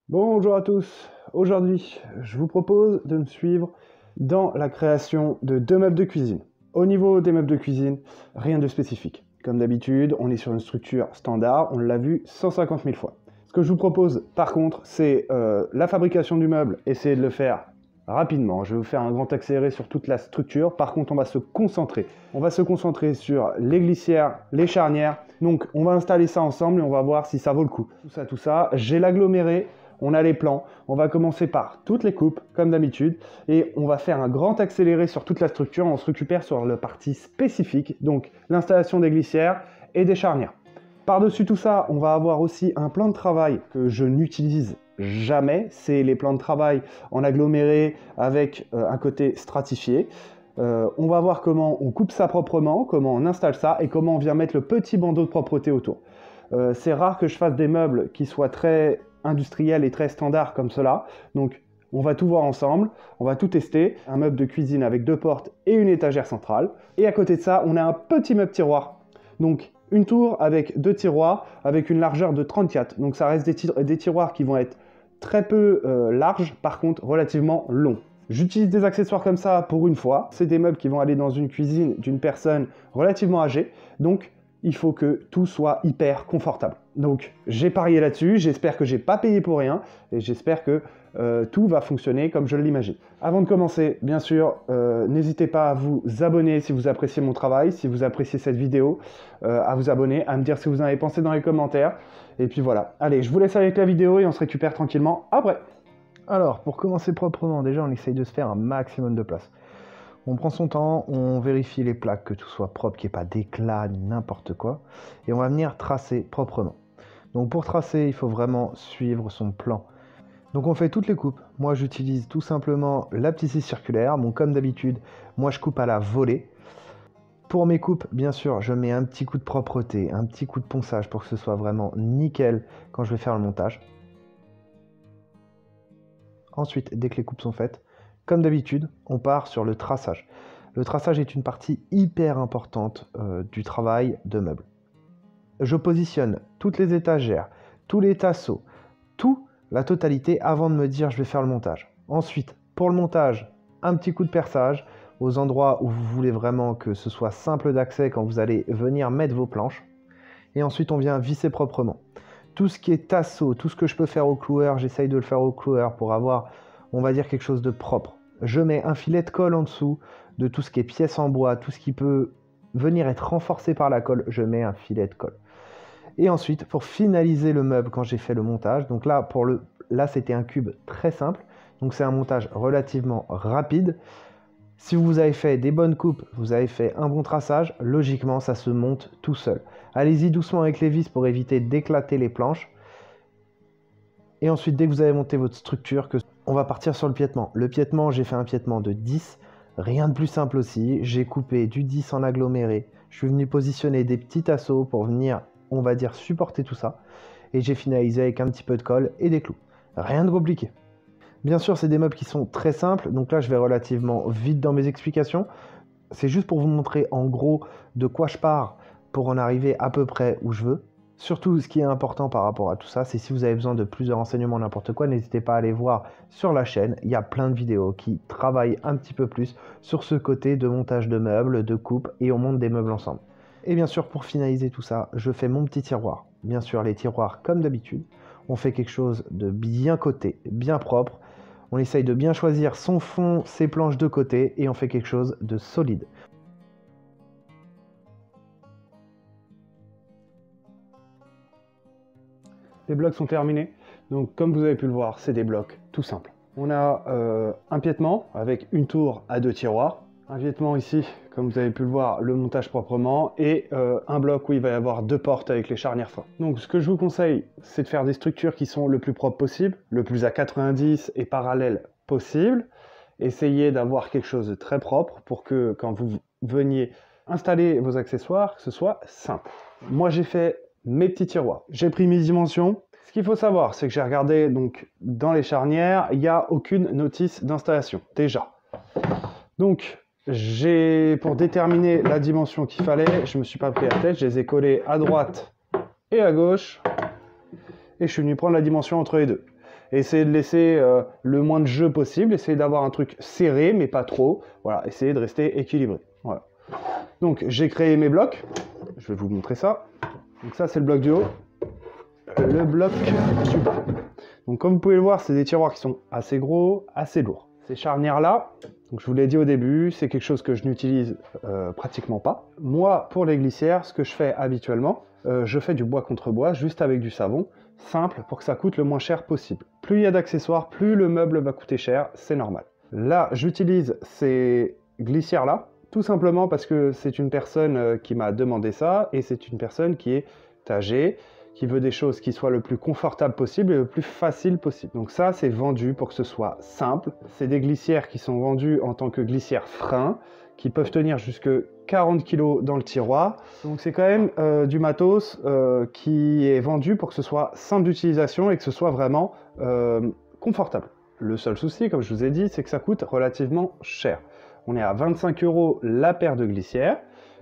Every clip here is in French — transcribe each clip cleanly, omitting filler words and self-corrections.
Bonjour à tous, aujourd'hui je vous propose de me suivre dans la création de deux meubles de cuisine. Au niveau des meubles de cuisine, rien de spécifique. Comme d'habitude, on est sur une structure standard, on l'a vu 150 000 fois. Ce que je vous propose par contre, c'est la fabrication du meuble, essayer de le faire rapidement. Je vais vous faire un grand accéléré sur toute la structure. Par contre, on va se concentrer. On va se concentrer sur les glissières, les charnières. Donc on va installer ça ensemble et on va voir si ça vaut le coup. Tout ça, j'ai l'aggloméré. On a les plans, on va commencer par toutes les coupes, comme d'habitude, et on va faire un grand accéléré sur toute la structure. On se récupère sur la partie spécifique, donc l'installation des glissières et des charnières. Par-dessus tout ça, on va avoir aussi un plan de travail que je n'utilise jamais. C'est les plans de travail en aggloméré avec un côté stratifié. On va voir comment on coupe ça proprement, comment on installe ça et comment on vient mettre le petit bandeau de propreté autour. C'est rare que je fasse des meubles qui soient très industriel et très standard comme cela. Donc on va tout voir ensemble, on va tout tester. Un meuble de cuisine avec deux portes et une étagère centrale. Et à côté de ça, on a un petit meuble tiroir. Donc une tour avec deux tiroirs avec une largeur de 34. Donc ça reste des tiroirs qui vont être très peu larges, par contre relativement longs. J'utilise des accessoires comme ça pour une fois. C'est des meubles qui vont aller dans une cuisine d'une personne relativement âgée. Donc il faut que tout soit hyper confortable. Donc j'ai parié là-dessus, j'espère que j'ai pas payé pour rien et j'espère que tout va fonctionner comme je l'imagine. Avant de commencer, bien sûr, n'hésitez pas à vous abonner si vous appréciez mon travail, si vous appréciez cette vidéo, à vous abonner, à me dire ce que vous en avez pensé dans les commentaires. Et puis voilà, allez, je vous laisse avec la vidéo et on se récupère tranquillement après. Alors, pour commencer proprement, déjà on essaye de se faire un maximum de place. On prend son temps, on vérifie les plaques, que tout soit propre, qu'il n'y ait pas d'éclat ni n'importe quoi. Et on va venir tracer proprement. Donc pour tracer, il faut vraiment suivre son plan. Donc on fait toutes les coupes. Moi j'utilise tout simplement la petite scie circulaire. Bon, comme d'habitude, moi je coupe à la volée. Pour mes coupes, bien sûr, je mets un petit coup de propreté, un petit coup de ponçage pour que ce soit vraiment nickel quand je vais faire le montage. Ensuite, dès que les coupes sont faites, comme d'habitude, on part sur le traçage. Le traçage est une partie hyper importante du travail de meuble. Je positionne toutes les étagères, tous les tasseaux, la totalité avant de me dire je vais faire le montage. Ensuite, pour le montage, un petit coup de perçage aux endroits où vous voulez vraiment que ce soit simple d'accès quand vous allez venir mettre vos planches. Et ensuite, on vient visser proprement. Tout ce qui est tasseau, tout ce que je peux faire au cloueur, j'essaye de le faire au cloueur pour avoir, on va dire, quelque chose de propre. Je mets un filet de colle en dessous de tout ce qui est pièces en bois, tout ce qui peut venir être renforcé par la colle, je mets un filet de colle. Et ensuite, pour finaliser le meuble quand j'ai fait le montage, donc là, là c'était un cube très simple, donc c'est un montage relativement rapide. Si vous avez fait des bonnes coupes, vous avez fait un bon traçage, logiquement ça se monte tout seul. Allez-y doucement avec les vis pour éviter d'éclater les planches. Et ensuite, dès que vous avez monté votre structure, on va partir sur le piétement. Le piétement, j'ai fait un piétement de 10, rien de plus simple aussi. J'ai coupé du 10 en aggloméré. Je suis venu positionner des petits tasseaux pour venir, on va dire, supporter tout ça. Et j'ai finalisé avec un petit peu de colle et des clous. Rien de compliqué. Bien sûr, c'est des meubles qui sont très simples, donc là je vais relativement vite dans mes explications. C'est juste pour vous montrer en gros de quoi je pars pour en arriver à peu près où je veux. Surtout, ce qui est important par rapport à tout ça, c'est si vous avez besoin de plus de renseignements, n'importe quoi, n'hésitez pas à aller voir sur la chaîne. Il y a plein de vidéos qui travaillent un petit peu plus sur ce côté de montage de meubles, de coupe, et on monte des meubles ensemble. Et bien sûr, pour finaliser tout ça, je fais mon petit tiroir. Bien sûr, les tiroirs comme d'habitude. On fait quelque chose de bien coté, bien propre. On essaye de bien choisir son fond, ses planches de côté, et on fait quelque chose de solide. Les blocs sont terminés. Donc comme vous avez pu le voir, c'est des blocs tout simples. On a un piétement avec une tour à deux tiroirs. Un piétement ici, comme vous avez pu le voir, le montage proprement, et un bloc où il va y avoir deux portes avec les charnières fortes. Donc ce que je vous conseille, c'est de faire des structures qui sont le plus propre possible, le plus à 90 et parallèle possible. Essayez d'avoir quelque chose de très propre pour que quand vous veniez installer vos accessoires, que ce soit simple. Moi j'ai fait mes petits tiroirs. J'ai pris mes dimensions. Ce qu'il faut savoir, c'est que j'ai regardé donc dans les charnières, il n'y a aucune notice d'installation, déjà. Donc, pour déterminer la dimension qu'il fallait, je ne me suis pas pris la tête, je les ai collés à droite et à gauche. Et je suis venu prendre la dimension entre les deux. Essayez de laisser le moins de jeu possible, essayez d'avoir un truc serré, mais pas trop. Voilà, essayez de rester équilibré. Voilà. Donc, j'ai créé mes blocs. Je vais vous montrer ça. Donc ça, c'est le bloc du haut. Le bloc du bas. Donc, comme vous pouvez le voir, c'est des tiroirs qui sont assez gros, assez lourds. Ces charnières-là, donc je vous l'ai dit au début, c'est quelque chose que je n'utilise pratiquement pas. Moi, pour les glissières, ce que je fais habituellement, je fais du bois contre bois, juste avec du savon, simple, pour que ça coûte le moins cher possible. Plus il y a d'accessoires, plus le meuble va coûter cher, c'est normal. Là, j'utilise ces glissières-là, tout simplement parce que c'est une personne qui m'a demandé ça, et c'est une personne qui est âgée, qui veut des choses qui soient le plus confortable possible et le plus facile possible. Donc ça, c'est vendu pour que ce soit simple. C'est des glissières qui sont vendues en tant que glissières frein, qui peuvent tenir jusque 40 kg dans le tiroir. Donc c'est quand même du matos qui est vendu pour que ce soit simple d'utilisation et que ce soit vraiment confortable. Le seul souci, comme je vous ai dit, c'est que ça coûte relativement cher. On est à 25 € la paire de glissières.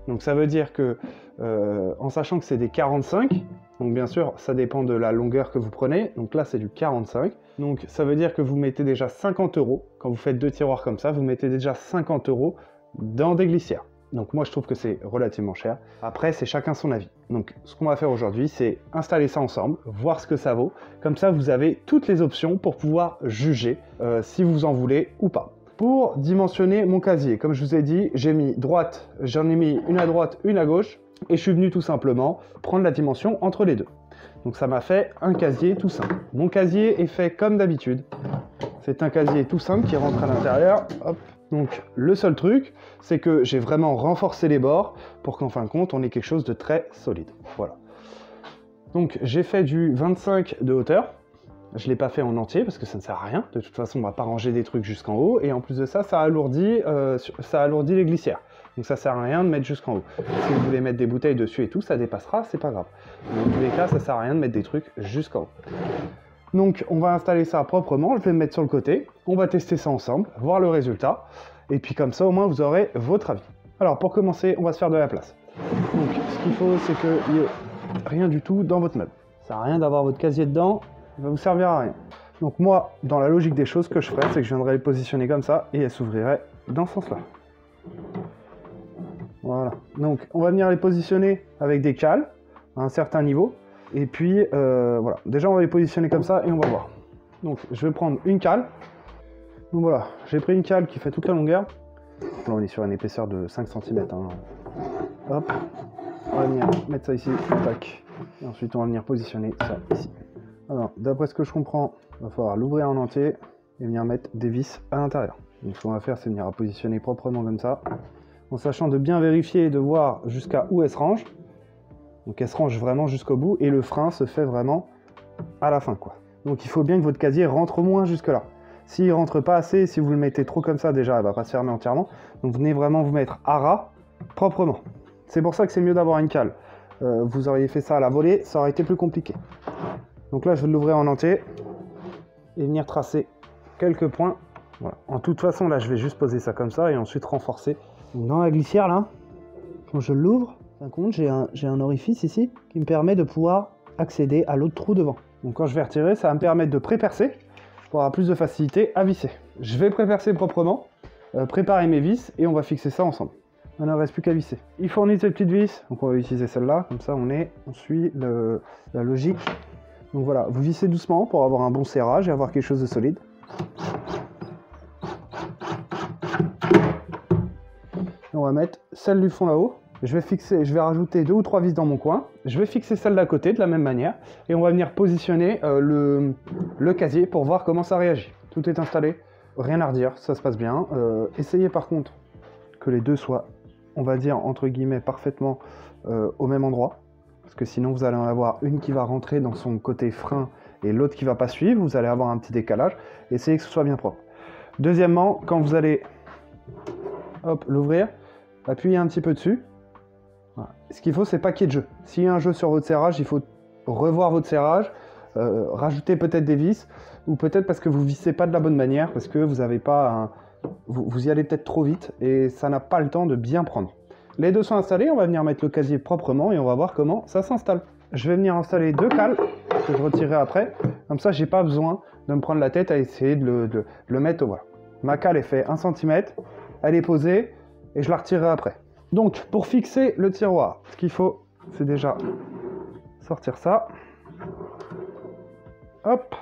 Donc ça veut dire que, en sachant que c'est des 45, donc bien sûr ça dépend de la longueur que vous prenez, donc là c'est du 45, donc ça veut dire que vous mettez déjà 50 €, quand vous faites 2 tiroirs comme ça, vous mettez déjà 50 € dans des glissières. Donc moi je trouve que c'est relativement cher. Après c'est chacun son avis. Donc ce qu'on va faire aujourd'hui c'est installer ça ensemble, voir ce que ça vaut, comme ça vous avez toutes les options pour pouvoir juger si vous en voulez ou pas. Pour dimensionner mon casier, comme je vous ai dit, j'ai mis droite, j'en ai mis une à droite, une à gauche, et je suis venu tout simplement prendre la dimension entre les deux. Donc ça m'a fait un casier tout simple. Mon casier est fait comme d'habitude. C'est un casier tout simple qui rentre à l'intérieur. Hop. Donc le seul truc, c'est que j'ai vraiment renforcé les bords pour qu'en fin de compte, on ait quelque chose de très solide. Voilà. Donc j'ai fait du 25 de hauteur. Je ne l'ai pas fait en entier parce que ça ne sert à rien. De toute façon, on ne va pas ranger des trucs jusqu'en haut. Et en plus de ça, ça alourdit les glissières. Donc ça ne sert à rien de mettre jusqu'en haut. Si vous voulez mettre des bouteilles dessus et tout, ça dépassera, c'est pas grave. Mais dans tous les cas, ça ne sert à rien de mettre des trucs jusqu'en haut. Donc on va installer ça proprement. Je vais me mettre sur le côté. On va tester ça ensemble, voir le résultat. Et puis comme ça, au moins, vous aurez votre avis. Alors pour commencer, on va se faire de la place. Donc ce qu'il faut, c'est qu'il n'y ait rien du tout dans votre meuble. Ça sert à rien d'avoir votre casier dedans. Il va vous servir à rien. Donc moi, dans la logique des choses, ce que je ferais, c'est que je viendrais les positionner comme ça et elles s'ouvriraient dans ce sens-là. Voilà. Donc on va venir les positionner avec des cales à un certain niveau. Et puis voilà. Déjà on va les positionner comme ça et on va voir. Donc je vais prendre une cale. Donc voilà, j'ai pris une cale qui fait toute la longueur. Là on est sur une épaisseur de 5 cm. Hein. Hop. On va venir mettre ça ici. Tac. Et ensuite on va venir positionner ça ici. Alors, d'après ce que je comprends, il va falloir l'ouvrir en entier et venir mettre des vis à l'intérieur. Donc ce qu'on va faire, c'est venir à positionner proprement comme ça, en sachant de bien vérifier et de voir jusqu'à où elle se range. Donc elle se range vraiment jusqu'au bout et le frein se fait vraiment à la fin, quoi. Donc il faut bien que votre casier rentre au moins jusque là. S'il ne rentre pas assez, si vous le mettez trop comme ça, déjà, elle ne va pas se fermer entièrement. Donc venez vraiment vous mettre à ras, proprement. C'est pour ça que c'est mieux d'avoir une cale. Vous auriez fait ça à la volée, ça aurait été plus compliqué. Donc là, je vais l'ouvrir en entier et venir tracer quelques points. Voilà. En toute façon, là, je vais juste poser ça comme ça et ensuite renforcer. Donc dans la glissière, là, quand je l'ouvre, j'ai un orifice ici qui me permet de pouvoir accéder à l'autre trou devant. Donc quand je vais retirer, ça va me permettre de pré-percer pour avoir plus de facilité à visser. Je vais pré-percer proprement, préparer mes vis et on va fixer ça ensemble. Maintenant, il ne reste plus qu'à visser. Il fournit ces petites vis, donc on va utiliser celle-là, comme ça on suit la logique. Donc voilà, vous vissez doucement pour avoir un bon serrage et avoir quelque chose de solide. Et on va mettre celle du fond là-haut. Je vais rajouter 2 ou 3 vis dans mon coin. Je vais fixer celle d'à côté de la même manière. Et on va venir positionner le casier pour voir comment ça réagit. Tout est installé, rien à redire, ça se passe bien. Essayez par contre que les deux soient, on va dire, entre guillemets, parfaitement au même endroit. Parce que sinon vous allez en avoir une qui va rentrer dans son côté frein et l'autre qui va pas suivre, vous allez avoir un petit décalage. Essayez que ce soit bien propre. Deuxièmement, quand vous allez l'ouvrir, appuyez un petit peu dessus. Voilà. Ce qu'il faut, c'est pas qu'il y ait de jeu. S'il y a un jeu sur votre serrage, il faut revoir votre serrage, rajouter peut-être des vis, ou peut-être parce que vous vissez pas de la bonne manière, parce que vous avez pas vous y allez peut-être trop vite et ça n'a pas le temps de bien prendre. Les deux sont installés, on va venir mettre le casier proprement et on va voir comment ça s'installe. Je vais venir installer 2 cales que je retirerai après. Comme ça, j'ai pas besoin de me prendre la tête à essayer de le mettre au voilà. Ma cale est fait 1 cm, elle est posée et je la retirerai après. Donc, pour fixer le tiroir, ce qu'il faut, c'est déjà sortir ça. Hop.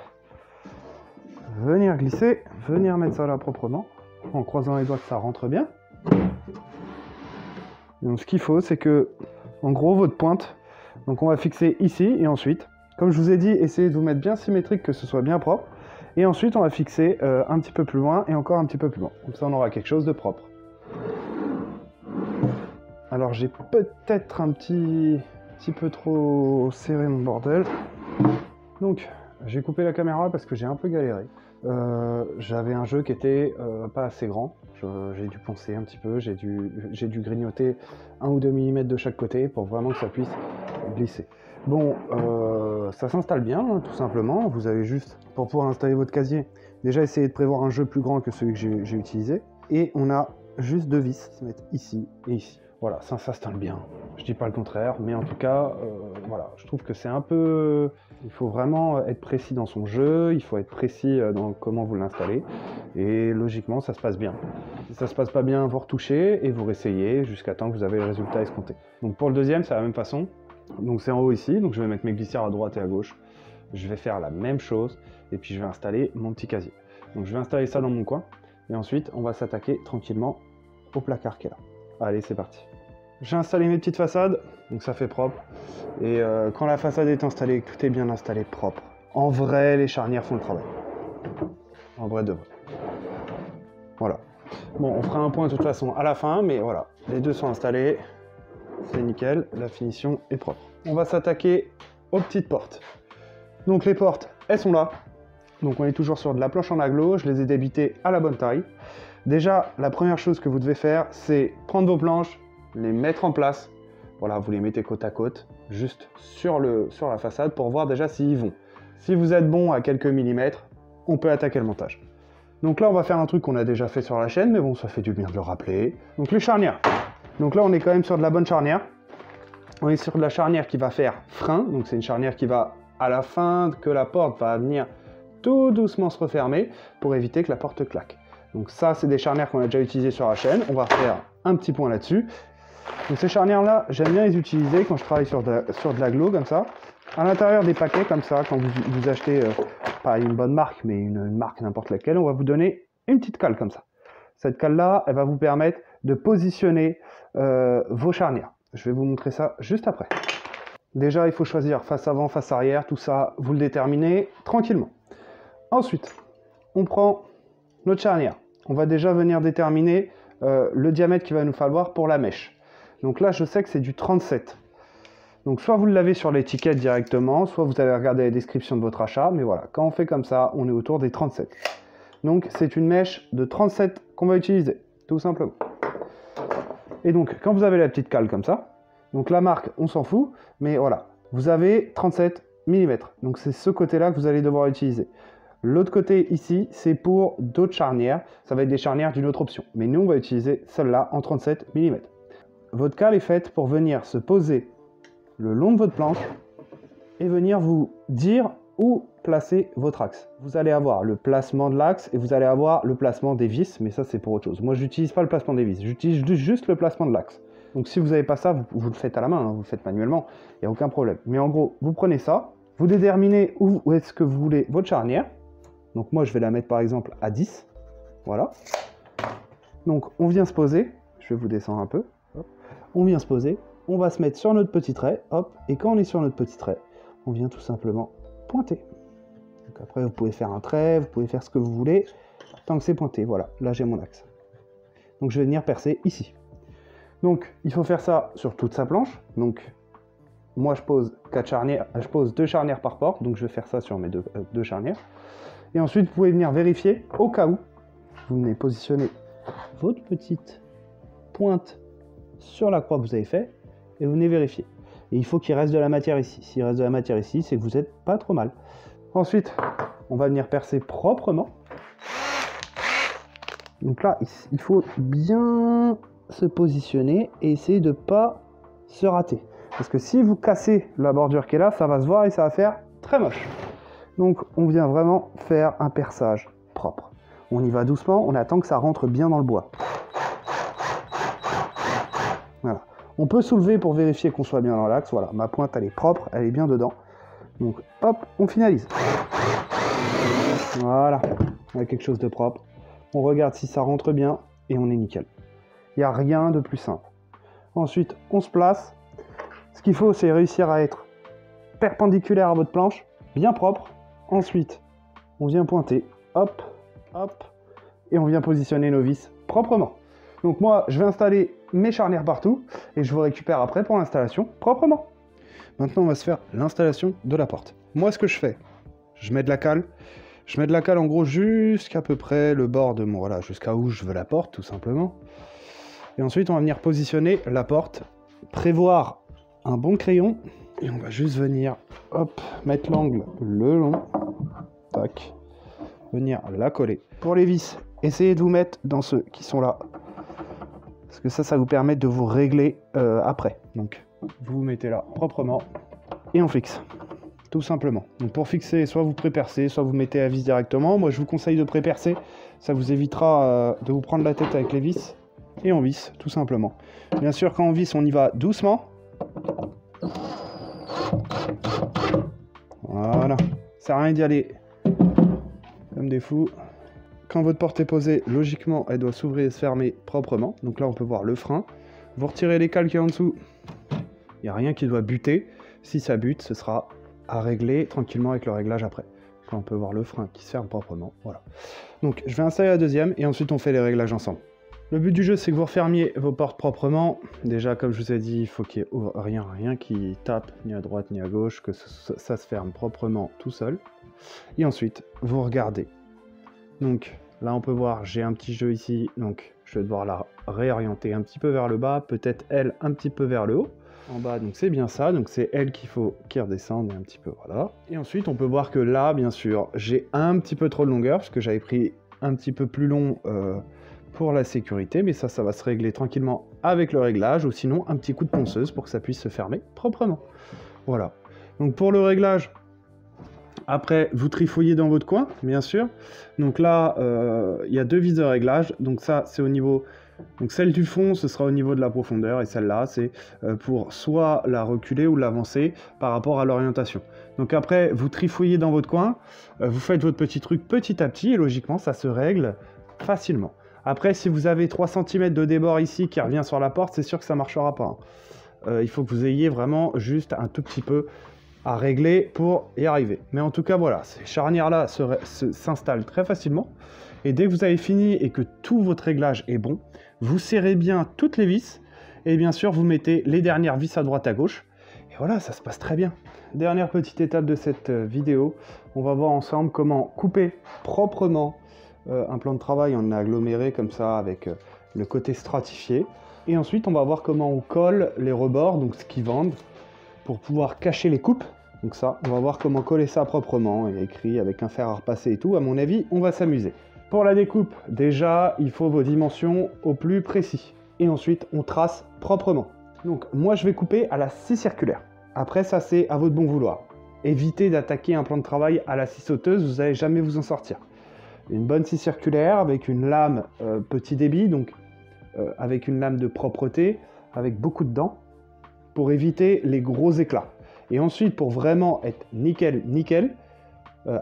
Venir glisser, venir mettre ça là proprement, en croisant les doigts que ça rentre bien. Donc ce qu'il faut, c'est que, en gros, votre pointe, donc on va fixer ici, et ensuite, comme je vous ai dit, essayez de vous mettre bien symétrique, que ce soit bien propre. Et ensuite, on va fixer un petit peu plus loin, et encore un petit peu plus loin. Comme ça, on aura quelque chose de propre. Alors, j'ai peut-être un petit peu trop serré mon bordel. Donc, j'ai coupé la caméra parce que j'ai un peu galéré. J'avais un jeu qui était pas assez grand. J'ai dû poncer un petit peu, j'ai dû grignoter 1 ou 2 mm de chaque côté pour vraiment que ça puisse glisser. Bon, ça s'installe bien, hein, tout simplement. Vous avez juste, pour pouvoir installer votre casier, déjà essayé de prévoir un jeu plus grand que celui que j'ai utilisé. Et on a juste 2 vis qui se mettent ici et ici. Voilà, ça s'installe bien. Je dis pas le contraire, mais en tout cas, voilà, je trouve que c'est un peu... Il faut vraiment être précis dans son jeu, il faut être précis dans comment vous l'installez, et logiquement, ça se passe bien. Si ça se passe pas bien, vous retouchez et vous réessayez jusqu'à temps que vous avez le résultat escompté. Donc pour le deuxième, c'est la même façon. Donc c'est en haut ici, donc je vais mettre mes glissières à droite et à gauche. Je vais faire la même chose, et puis je vais installer mon petit casier. Donc je vais installer ça dans mon coin, et ensuite, on va s'attaquer tranquillement au placard qui est là. Allez, c'est parti. J'ai installé mes petites façades, donc ça fait propre. Et quand la façade est installée, que tout est bien installé, propre. En vrai, les charnières font le travail. En vrai de vrai. Voilà. Bon, on fera un point de toute façon à la fin, mais voilà. Les deux sont installés. C'est nickel, la finition est propre. On va s'attaquer aux petites portes. Donc les portes, elles sont là. Donc on est toujours sur de la planche en aglo, je les ai débitées à la bonne taille. Déjà, la première chose que vous devez faire, c'est prendre vos planches, les mettre en place. Voilà, vous les mettez côte à côte, juste sur la façade pour voir déjà s'ils vont. Si vous êtes bon à quelques millimètres, on peut attaquer le montage. Donc là, on va faire un truc qu'on a déjà fait sur la chaîne, mais bon, ça fait du bien de le rappeler. Donc les charnières. Donc là, on est quand même sur de la bonne charnière. On est sur de la charnière qui va faire frein, donc c'est une charnière qui va, à la fin que la porte va venir tout doucement se refermer pour éviter que la porte claque. Donc ça, c'est des charnières qu'on a déjà utilisées sur la chaîne. On va faire un petit point là-dessus. Donc ces charnières-là, j'aime bien les utiliser quand je travaille sur de l'aglo comme ça. À l'intérieur des paquets comme ça, quand vous achetez, pas une bonne marque, mais une marque n'importe laquelle, on va vous donner une petite cale comme ça. Cette cale-là, elle va vous permettre de positionner vos charnières. Je vais vous montrer ça juste après. Déjà, il faut choisir face avant, face arrière, tout ça, vous le déterminez tranquillement. Ensuite, on prend notre charnière. On va déjà venir déterminer le diamètre qu'il va nous falloir pour la mèche. Donc là, je sais que c'est du 37. Donc soit vous l'avez sur l'étiquette directement, soit vous allez regarder la description de votre achat. Mais voilà, quand on fait comme ça, on est autour des 37. Donc c'est une mèche de 37 qu'on va utiliser, tout simplement. Et donc, quand vous avez la petite cale comme ça, donc la marque, on s'en fout, mais voilà, vous avez 37 mm. Donc c'est ce côté-là que vous allez devoir utiliser. L'autre côté ici, c'est pour d'autres charnières. Ça va être des charnières d'une autre option. Mais nous, on va utiliser celle-là en 37 mm. Votre cale est faite pour venir se poser le long de votre planche et venir vous dire où placer votre axe. Vous allez avoir le placement de l'axe et vous allez avoir le placement des vis, mais ça c'est pour autre chose. Moi je n'utilise pas le placement des vis, j'utilise juste le placement de l'axe. Donc si vous n'avez pas ça, vous le faites à la main, hein, vous le faites manuellement, il n'y a aucun problème. Mais en gros, vous prenez ça, vous déterminez où est-ce que vous voulez votre charnière. Donc moi je vais la mettre par exemple à 10, voilà. Donc on vient se poser, je vais vous descendre un peu, hop. On vient se poser, on va se mettre sur notre petit trait, hop, et quand on est sur notre petit trait, on vient tout simplement pointer. Donc après vous pouvez faire un trait, vous pouvez faire ce que vous voulez, tant que c'est pointé, voilà, là j'ai mon axe. Donc je vais venir percer ici. Donc il faut faire ça sur toute sa planche, donc moi je pose 4 charnières, je pose 2 charnières par porte, donc je vais faire ça sur mes deux charnières. Et ensuite vous pouvez venir vérifier, au cas où, vous venez positionner votre petite pointe sur la croix que vous avez fait, et vous venez vérifier. Et il faut qu'il reste de la matière ici. S'il reste de la matière ici, c'est que vous n'êtes pas trop mal. Ensuite, on va venir percer proprement. Donc là, il faut bien se positionner et essayer de ne pas se rater. Parce que si vous cassez la bordure qui est là, ça va se voir et ça va faire très moche. Donc on vient vraiment faire un perçage propre. On y va doucement, on attend que ça rentre bien dans le bois. Voilà. On peut soulever pour vérifier qu'on soit bien dans l'axe. Voilà, ma pointe elle est propre, elle est bien dedans. Donc hop, on finalise. Voilà, on a quelque chose de propre. On regarde si ça rentre bien et on est nickel. Il n'y a rien de plus simple. Ensuite, on se place. Ce qu'il faut, c'est réussir à être perpendiculaire à votre planche, bien propre. Ensuite, on vient pointer, hop, hop, et on vient positionner nos vis proprement. Donc moi, je vais installer mes charnières partout et je vous récupère après pour l'installation proprement. Maintenant, on va se faire l'installation de la porte. Moi, ce que je fais, je mets de la cale. Je mets de la cale en gros jusqu'à peu près le bord de mon... Voilà, jusqu'à où je veux la porte, tout simplement. Et ensuite, on va venir positionner la porte, prévoir un bon crayon. Et on va juste venir, hop, mettre l'angle le long. Tac. Venir la coller. Pour les vis, essayez de vous mettre dans ceux qui sont là. Parce que ça vous permet de vous régler après. Donc, vous vous mettez là proprement. Et on fixe. Tout simplement. Donc pour fixer, soit vous pré-percez, soit vous mettez la vis directement. Moi, je vous conseille de pré-percer. Ça vous évitera de vous prendre la tête avec les vis. Et on visse, tout simplement. Bien sûr, quand on visse, on y va doucement. Voilà. Ça sert à rien d'y aller comme des fous. Quand votre porte est posée, logiquement, elle doit s'ouvrir et se fermer proprement. Donc là, on peut voir le frein. Vous retirez les cales qui sont en dessous. Il n'y a rien qui doit buter. Si ça bute, ce sera à régler tranquillement avec le réglage après. Là, on peut voir le frein qui se ferme proprement. Voilà. Donc, je vais installer la deuxième et ensuite on fait les réglages ensemble. Le but du jeu, c'est que vous refermiez vos portes proprement. Déjà, comme je vous ai dit, il faut qu'il n'y ait rien qui tape ni à droite ni à gauche, que ça se ferme proprement tout seul. Et ensuite, vous regardez. Donc, là, on peut voir, j'ai un petit jeu ici. Donc, je vais devoir la réorienter un petit peu vers le bas, peut-être elle un petit peu vers le haut. En bas, donc c'est bien ça, donc c'est elle qu'il faut qu'il redescende un petit peu, voilà. Et ensuite, on peut voir que là, bien sûr, j'ai un petit peu trop de longueur, parce que j'avais pris un petit peu plus long pour la sécurité, mais ça va se régler tranquillement avec le réglage, ou sinon un petit coup de ponceuse pour que ça puisse se fermer proprement. Voilà. Donc pour le réglage, après, vous trifouillez dans votre coin, bien sûr. Donc là, il y a deux vis de réglage, donc ça, c'est au niveau... Donc celle du fond, ce sera au niveau de la profondeur, et celle-là, c'est pour soit la reculer ou l'avancer par rapport à l'orientation. Donc après, vous trifouillez dans votre coin, vous faites votre petit truc petit à petit, et logiquement, ça se règle facilement. Après, si vous avez 3 cm de débord ici qui revient sur la porte, c'est sûr que ça ne marchera pas. Il faut que vous ayez vraiment juste un tout petit peu à régler pour y arriver. Mais en tout cas, voilà, ces charnières-là s'installent très facilement. Et dès que vous avez fini et que tout votre réglage est bon, vous serrez bien toutes les vis et bien sûr vous mettez les dernières vis à droite à gauche et voilà, ça se passe très bien. Dernière petite étape de cette vidéo, on va voir ensemble comment couper proprement un plan de travail en aggloméré comme ça avec le côté stratifié, et ensuite on va voir comment on colle les rebords, donc ce qu'ils vendent, pour pouvoir cacher les coupes. Donc ça, on va voir comment coller ça proprement et écrit avec un fer à repasser et tout. À mon avis, on va s'amuser. Pour la découpe, déjà, il faut vos dimensions au plus précis. Et ensuite, on trace proprement. Donc, moi, je vais couper à la scie circulaire. Après, ça, c'est à votre bon vouloir. Évitez d'attaquer un plan de travail à la scie sauteuse, vous n'allez jamais vous en sortir. Une bonne scie circulaire avec une lame petit débit, donc avec une lame de propreté, avec beaucoup de dents, pour éviter les gros éclats. Et ensuite, pour vraiment être nickel,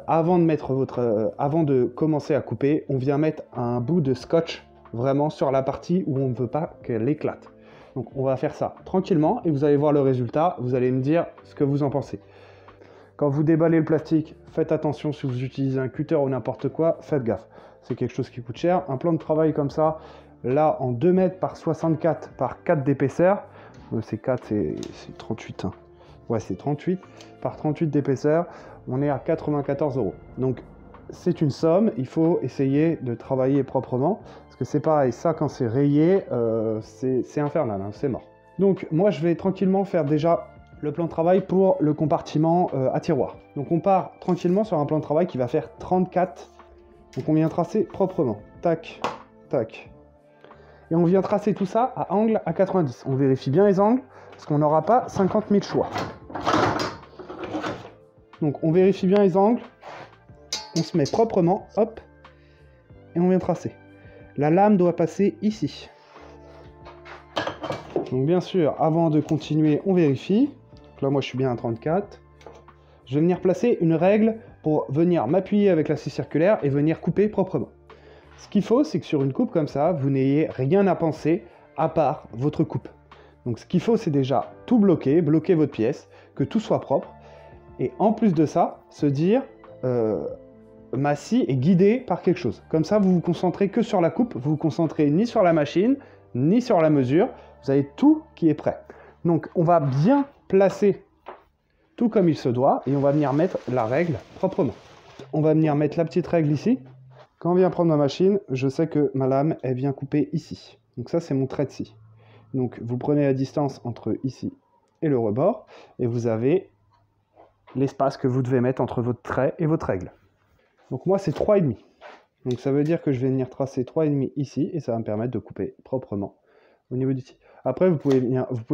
avant de commencer à couper, on vient mettre un bout de scotch vraiment sur la partie où on ne veut pas qu'elle éclate. Donc on va faire ça tranquillement et vous allez voir le résultat, vous allez me dire ce que vous en pensez. Quand vous déballez le plastique, faites attention si vous utilisez un cutter ou n'importe quoi, faites gaffe. C'est quelque chose qui coûte cher. Un plan de travail comme ça, là en 2 mètres par 64 par 4 d'épaisseur, c'est 4, c'est 38, hein. Ouais, c'est 38 par 38 d'épaisseur, on est à 94 €. Donc c'est une somme, il faut essayer de travailler proprement, parce que c'est pareil, ça quand c'est rayé, c'est infernal, hein, c'est mort. Donc moi je vais tranquillement faire déjà le plan de travail pour le compartiment à tiroir. Donc on part tranquillement sur un plan de travail qui va faire 34, donc on vient tracer proprement, tac, tac. Et on vient tracer tout ça à angle à 90. On vérifie bien les angles, parce qu'on n'aura pas 50 000 choix. Donc on vérifie bien les angles, on se met proprement, hop, et on vient tracer. La lame doit passer ici. Donc bien sûr, avant de continuer, on vérifie. Donc là, moi, je suis bien à 34. Je vais venir placer une règle pour venir m'appuyer avec la scie circulaire et venir couper proprement. Ce qu'il faut, c'est que sur une coupe comme ça, vous n'ayez rien à penser à part votre coupe. Donc ce qu'il faut, c'est déjà tout bloquer, bloquer votre pièce, que tout soit propre. Et en plus de ça, se dire, ma scie est guidée par quelque chose. Comme ça, vous vous concentrez que sur la coupe, vous vous concentrez ni sur la machine, ni sur la mesure. Vous avez tout qui est prêt. Donc on va bien placer tout comme il se doit et on va venir mettre la règle proprement. On va venir mettre la petite règle ici. Quand on vient prendre ma machine, je sais que ma lame, elle vient couper ici. Donc ça, c'est mon trait de scie. Donc vous prenez la distance entre ici et le rebord et vous avez l'espace que vous devez mettre entre votre trait et votre règle. Donc moi, c'est 3,5. Donc ça veut dire que je vais venir tracer 3,5 ici et ça va me permettre de couper proprement au niveau du scie. Après, vous pouvez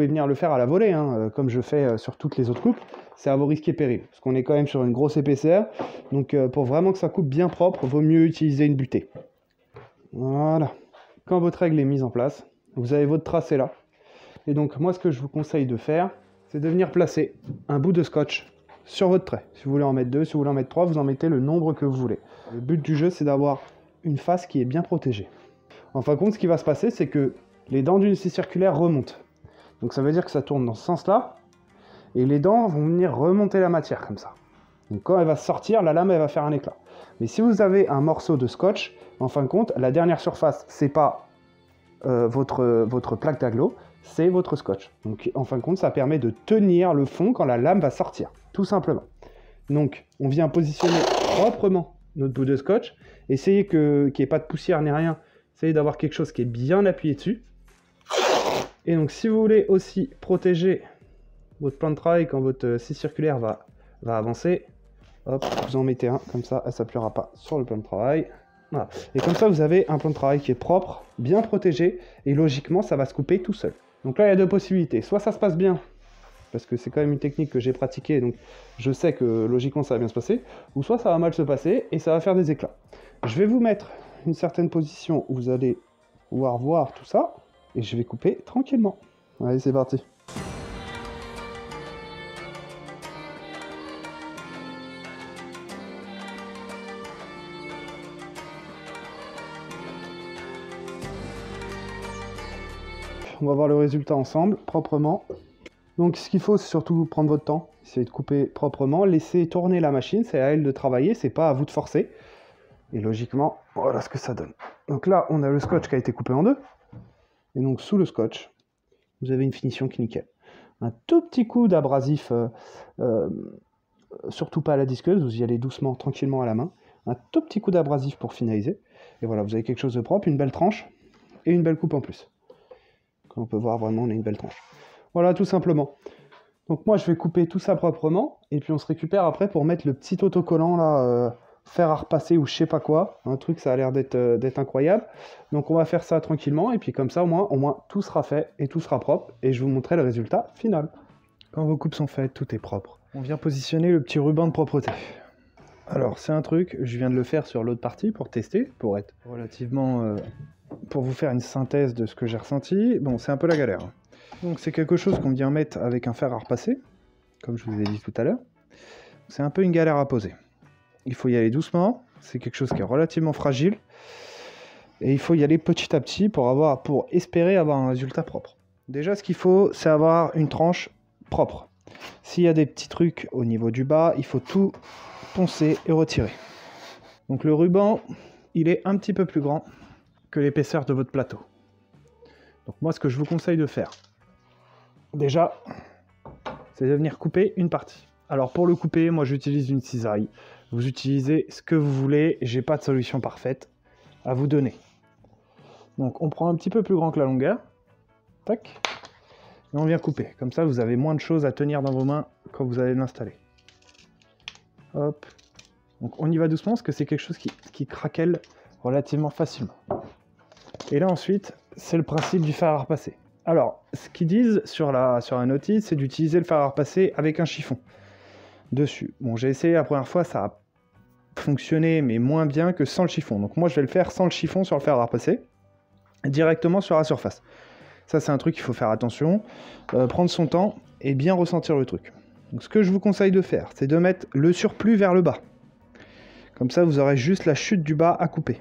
venir le faire à la volée, hein, comme je fais sur toutes les autres coupes. C'est à vos risques et périls, parce qu'on est quand même sur une grosse épaisseur. Donc pour vraiment que ça coupe bien propre, vaut mieux utiliser une butée. Voilà. Quand votre règle est mise en place, vous avez votre tracé là. Et donc moi, ce que je vous conseille de faire, c'est de venir placer un bout de scotch sur votre trait. Si vous voulez en mettre 2, si vous voulez en mettre 3, vous en mettez le nombre que vous voulez. Le but du jeu, c'est d'avoir une face qui est bien protégée. En fin de compte, ce qui va se passer, c'est que les dents d'une scie circulaire remontent. Donc ça veut dire que ça tourne dans ce sens-là, et les dents vont venir remonter la matière comme ça. Donc quand elle va sortir, la lame elle va faire un éclat. Mais si vous avez un morceau de scotch, en fin de compte, la dernière surface, c'est pas votre plaque d'agglo, c'est votre scotch. Donc en fin de compte, ça permet de tenir le fond quand la lame va sortir, tout simplement. Donc on vient positionner proprement notre bout de scotch, essayez qu'il n'y ait pas de poussière ni rien, essayez d'avoir quelque chose qui est bien appuyé dessus. Et donc si vous voulez aussi protéger votre plan de travail quand votre scie circulaire va avancer, hop, vous en mettez un, comme ça elle ne s'appuiera pas sur le plan de travail. Voilà. Et comme ça vous avez un plan de travail qui est propre, bien protégé, et logiquement ça va se couper tout seul. Donc là il y a deux possibilités, soit ça se passe bien, parce que c'est quand même une technique que j'ai pratiquée, donc je sais que logiquement ça va bien se passer, ou soit ça va mal se passer et ça va faire des éclats. Je vais vous mettre une certaine position où vous allez pouvoir voir tout ça, et je vais couper tranquillement. Allez, c'est parti. On va voir le résultat ensemble, proprement. Donc ce qu'il faut, c'est surtout prendre votre temps, essayer de couper proprement, laisser tourner la machine, c'est à elle de travailler, c'est pas à vous de forcer. Et logiquement, voilà ce que ça donne. Donc là, on a le scotch qui a été coupé en deux. Et donc sous le scotch, vous avez une finition qui est nickel. Un tout petit coup d'abrasif, surtout pas à la disqueuse, vous y allez doucement, tranquillement à la main. Un tout petit coup d'abrasif pour finaliser. Et voilà, vous avez quelque chose de propre, une belle tranche et une belle coupe en plus. Comme on peut voir, vraiment, on a une belle tranche. Voilà, tout simplement. Donc moi, je vais couper tout ça proprement, et puis on se récupère après pour mettre le petit autocollant là, fer à repasser ou je sais pas quoi. Un truc, ça a l'air d'être incroyable. Donc on va faire ça tranquillement, et puis comme ça, au moins, tout sera fait et tout sera propre, et je vous montrerai le résultat final. Quand vos coupes sont faites, tout est propre. On vient positionner le petit ruban de propreté. Alors, c'est un truc, je viens de le faire sur l'autre partie pour tester, pour être relativement... pour vous faire une synthèse de ce que j'ai ressenti. Bon, c'est un peu la galère. Donc c'est quelque chose qu'on vient mettre avec un fer à repasser, comme je vous ai dit tout à l'heure. C'est un peu une galère à poser. Il faut y aller doucement, c'est quelque chose qui est relativement fragile, et il faut y aller petit à petit pour espérer avoir un résultat propre. Déjà, ce qu'il faut, c'est avoir une tranche propre. S'il y a des petits trucs au niveau du bas, il faut tout poncer et retirer. Donc le ruban, il est un petit peu plus grand que l'épaisseur de votre plateau. Donc moi, ce que je vous conseille de faire, déjà, c'est de venir couper une partie. Alors pour le couper, moi j'utilise une cisaille. Vous utilisez ce que vous voulez, j'ai pas de solution parfaite à vous donner. Donc on prend un petit peu plus grand que la longueur, tac, et on vient couper. Comme ça, vous avez moins de choses à tenir dans vos mains quand vous allez l'installer. Hop. Donc on y va doucement parce que c'est quelque chose qui craquelle relativement facilement. Et là ensuite, c'est le principe du fer à repasser. Alors, ce qu'ils disent sur la notice, c'est d'utiliser le fer à repasser avec un chiffon. dessus. Bon, j'ai essayé la première fois, ça a fonctionné, mais moins bien que sans le chiffon. Donc moi, je vais le faire sans le chiffon sur le fer à repasser, directement sur la surface. Ça, c'est un truc qu'il faut faire attention, prendre son temps et bien ressentir le truc. Donc ce que je vous conseille de faire, c'est de mettre le surplus vers le bas. Comme ça, vous aurez juste la chute du bas à couper.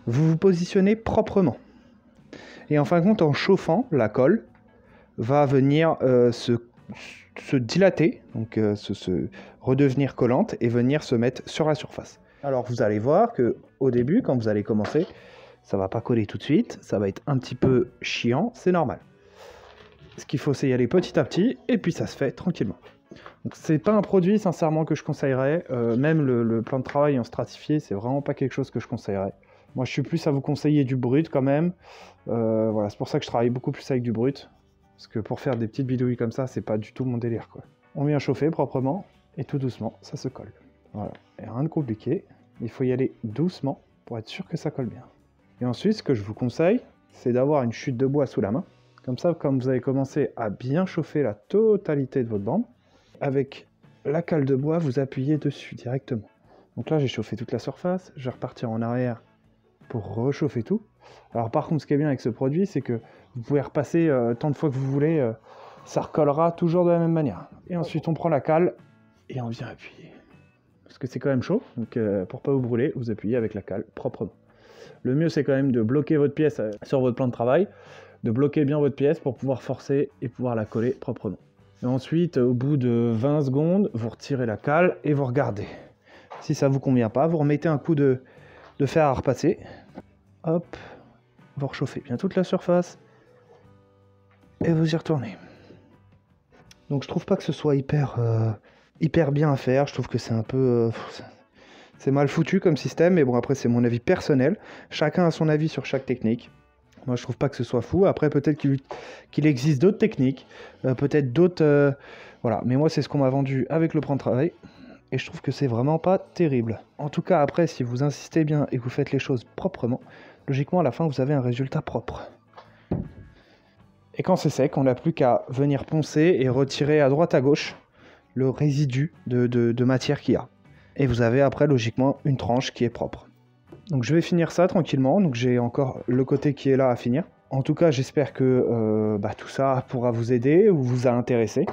Vous vous positionnez proprement. Et en fin de compte, en chauffant, la colle va venir se dilater, donc se redevenir collante et venir se mettre sur la surface. Alors vous allez voir que au début, quand vous allez commencer, ça va pas coller tout de suite, ça va être un petit peu chiant, c'est normal. Ce qu'il faut, c'est y aller petit à petit, et puis ça se fait tranquillement. Donc c'est pas un produit sincèrement que je conseillerais, même le plan de travail en stratifié, c'est vraiment pas quelque chose que je conseillerais. Moi je suis plus à vous conseiller du brut quand même, voilà, c'est pour ça que je travaille beaucoup plus avec du brut, parce que pour faire des petites bidouilles comme ça, c'est pas du tout mon délire, quoi. On vient chauffer proprement, et tout doucement, ça se colle. Voilà, et rien de compliqué, il faut y aller doucement pour être sûr que ça colle bien. Et ensuite, ce que je vous conseille, c'est d'avoir une chute de bois sous la main. Comme ça, quand vous avez commencé à bien chauffer la totalité de votre bande, avec la cale de bois, vous appuyez dessus directement. Donc là, j'ai chauffé toute la surface, je vais repartir en arrière pour rechauffer tout. Alors par contre, ce qui est bien avec ce produit, c'est que vous pouvez repasser tant de fois que vous voulez, ça recollera toujours de la même manière. Et ensuite, on prend la cale et on vient appuyer. Parce que c'est quand même chaud, donc pour pas vous brûler, vous appuyez avec la cale proprement. Le mieux, c'est quand même de bloquer votre pièce sur votre plan de travail, de bloquer bien votre pièce pour pouvoir forcer et pouvoir la coller proprement. Et ensuite, au bout de 20 secondes, vous retirez la cale et vous regardez. Si ça ne vous convient pas, vous remettez un coup de fer à repasser. Hop, vous rechauffez bien toute la surface et vous y retournez. Donc je trouve pas que ce soit hyper bien à faire. Je trouve que c'est un peu... c'est mal foutu comme système, mais bon, après c'est mon avis personnel. Chacun a son avis sur chaque technique. Moi, je trouve pas que ce soit fou. Après, peut-être qu'il existe d'autres techniques, peut-être d'autres... voilà, mais moi, c'est ce qu'on m'a vendu avec le plan de travail. Et je trouve que c'est vraiment pas terrible. En tout cas, après, si vous insistez bien et que vous faites les choses proprement, logiquement, à la fin, vous avez un résultat propre. Et quand c'est sec, on n'a plus qu'à venir poncer et retirer à droite à gauche le résidu de matière qu'il y a. Et vous avez après, logiquement, une tranche qui est propre. Donc je vais finir ça tranquillement, donc j'ai encore le côté qui est là à finir. En tout cas, j'espère que tout ça pourra vous aider ou vous a intéressé.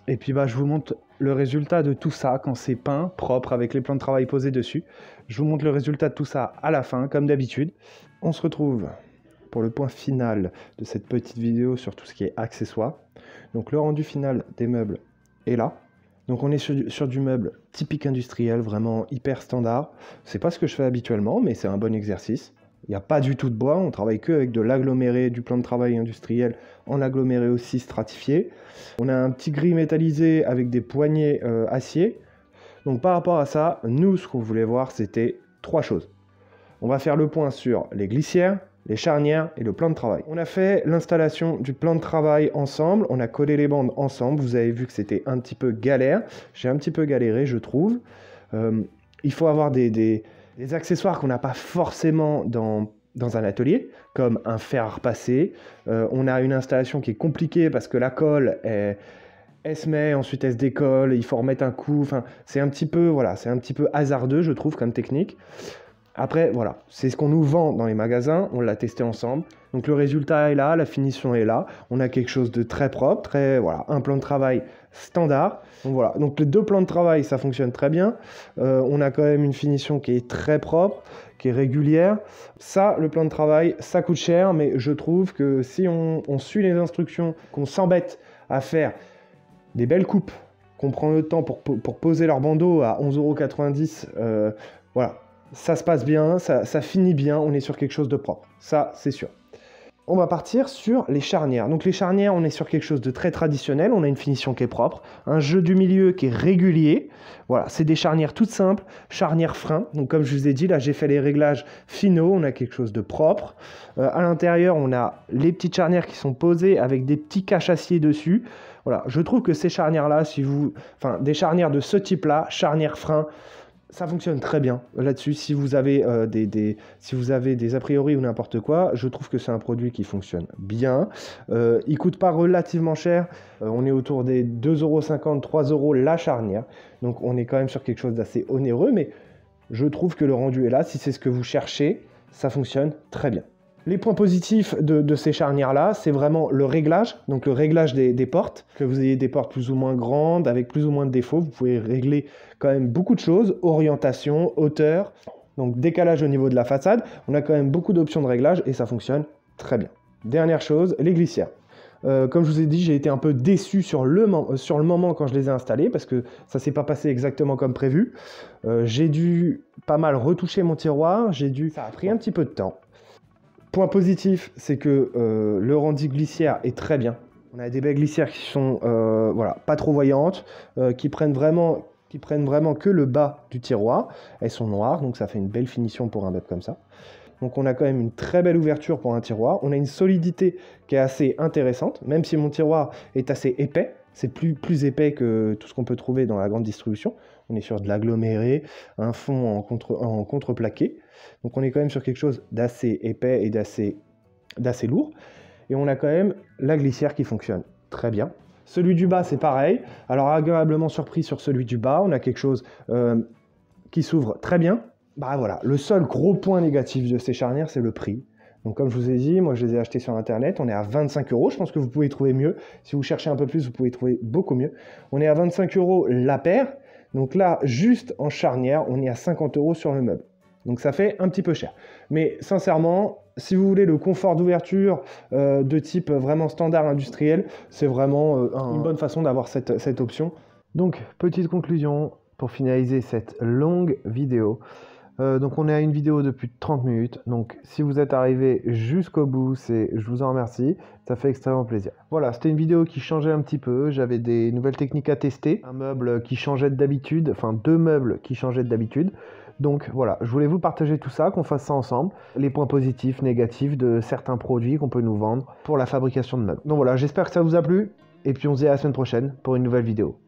Et puis je vous montre le résultat de tout ça quand c'est peint, propre, avec les plans de travail posés dessus. Je vous montre le résultat de tout ça à la fin, comme d'habitude. On se retrouve pour le point final de cette petite vidéo sur tout ce qui est accessoires. Donc le rendu final des meubles est là. Donc on est sur du meuble typique industriel, vraiment hyper standard. C'est pas ce que je fais habituellement, mais c'est un bon exercice. Il n'y a pas du tout de bois, on travaille que avec de l'aggloméré, du plan de travail industriel en aggloméré aussi stratifié. On a un petit gris métallisé avec des poignées acier. Donc par rapport à ça, nous ce qu'on voulait voir c'était 3 choses. On va faire le point sur les glissières, les charnières et le plan de travail. On a fait l'installation du plan de travail ensemble, on a collé les bandes ensemble, vous avez vu que c'était un petit peu galère, j'ai un petit peu galéré je trouve. Il faut avoir des accessoires qu'on n'a pas forcément dans un atelier, comme un fer à repasser. On a une installation qui est compliquée parce que la colle elle se met, ensuite elle se décolle, il faut remettre un coup, enfin c'est un petit peu hasardeux je trouve comme technique. Après, voilà, c'est ce qu'on nous vend dans les magasins, on l'a testé ensemble. Donc le résultat est là, la finition est là. On a quelque chose de très propre, un plan de travail standard. Donc voilà, donc les 2 plans de travail, ça fonctionne très bien. On a quand même une finition qui est très propre, qui est régulière. Ça, le plan de travail, ça coûte cher, mais je trouve que si on suit les instructions, qu'on s'embête à faire des belles coupes, qu'on prend le temps pour poser leur bandeau à 11,90 €, voilà. Ça se passe bien, ça finit bien, on est sur quelque chose de propre, ça c'est sûr. On va partir sur les charnières. Donc les charnières, on est sur quelque chose de très traditionnel, on a une finition qui est propre, un jeu du milieu qui est régulier. Voilà, c'est des charnières toutes simples, charnières frein. Donc comme je vous ai dit, là j'ai fait les réglages finaux, on a quelque chose de propre. À l'intérieur, on a les petites charnières qui sont posées avec des petits caches acier dessus. Voilà, je trouve que ces charnières-là, des charnières de ce type-là, charnières frein, Ça fonctionne très bien là-dessus. Si vous avez si vous avez des a priori ou n'importe quoi, je trouve que c'est un produit qui fonctionne bien. Il coûte pas relativement cher. On est autour des 2,50 €, 3 € la charnière. Donc on est quand même sur quelque chose d'assez onéreux, mais je trouve que le rendu est là. Si c'est ce que vous cherchez, ça fonctionne très bien. Les points positifs de ces charnières-là, c'est vraiment le réglage, donc le réglage des portes, que vous ayez des portes plus ou moins grandes, avec plus ou moins de défauts, vous pouvez régler quand même beaucoup de choses, orientation, hauteur, donc décalage au niveau de la façade, on a quand même beaucoup d'options de réglage et ça fonctionne très bien. Dernière chose, les glissières. Comme je vous ai dit, j'ai été un peu déçu sur le moment quand je les ai installés parce que ça s'est pas passé exactement comme prévu. J'ai dû pas mal retoucher mon tiroir, ça a pris un petit peu de temps. Point positif, c'est que le rendu glissière est très bien. On a des baies glissières qui sont voilà, pas trop voyantes, qui prennent vraiment que le bas du tiroir. Elles sont noires, donc ça fait une belle finition pour un meuble comme ça. Donc on a quand même une très belle ouverture pour un tiroir. On a une solidité qui est assez intéressante, même si mon tiroir est assez épais. C'est plus épais que tout ce qu'on peut trouver dans la grande distribution. On est sur de l'aggloméré, un fond en contreplaqué. Donc on est quand même sur quelque chose d'assez épais et d'assez lourd. Et on a quand même la glissière qui fonctionne très bien. Celui du bas, c'est pareil. Alors agréablement surpris sur celui du bas. On a quelque chose qui s'ouvre très bien. Bah voilà, le seul gros point négatif de ces charnières, c'est le prix. Donc comme je vous ai dit, moi je les ai achetés sur internet, on est à 25 €, je pense que vous pouvez trouver mieux. Si vous cherchez un peu plus, vous pouvez trouver beaucoup mieux. On est à 25 € la paire, donc là, juste en charnière, on est à 50 € sur le meuble. Donc ça fait un petit peu cher. Mais sincèrement, si vous voulez le confort d'ouverture de type vraiment standard industriel, c'est vraiment une bonne façon d'avoir cette option. Donc, petite conclusion pour finaliser cette longue vidéo. Donc on est à une vidéo de plus de 30 minutes, donc si vous êtes arrivé jusqu'au bout, je vous en remercie, ça fait extrêmement plaisir. Voilà, c'était une vidéo qui changeait un petit peu, j'avais des nouvelles techniques à tester, un meuble qui changeait d'habitude, enfin 2 meubles qui changeaient d'habitude. Donc voilà, je voulais vous partager tout ça, qu'on fasse ça ensemble, les points positifs, négatifs de certains produits qu'on peut nous vendre pour la fabrication de meubles. Donc voilà, j'espère que ça vous a plu, et puis on se dit à la semaine prochaine pour une nouvelle vidéo.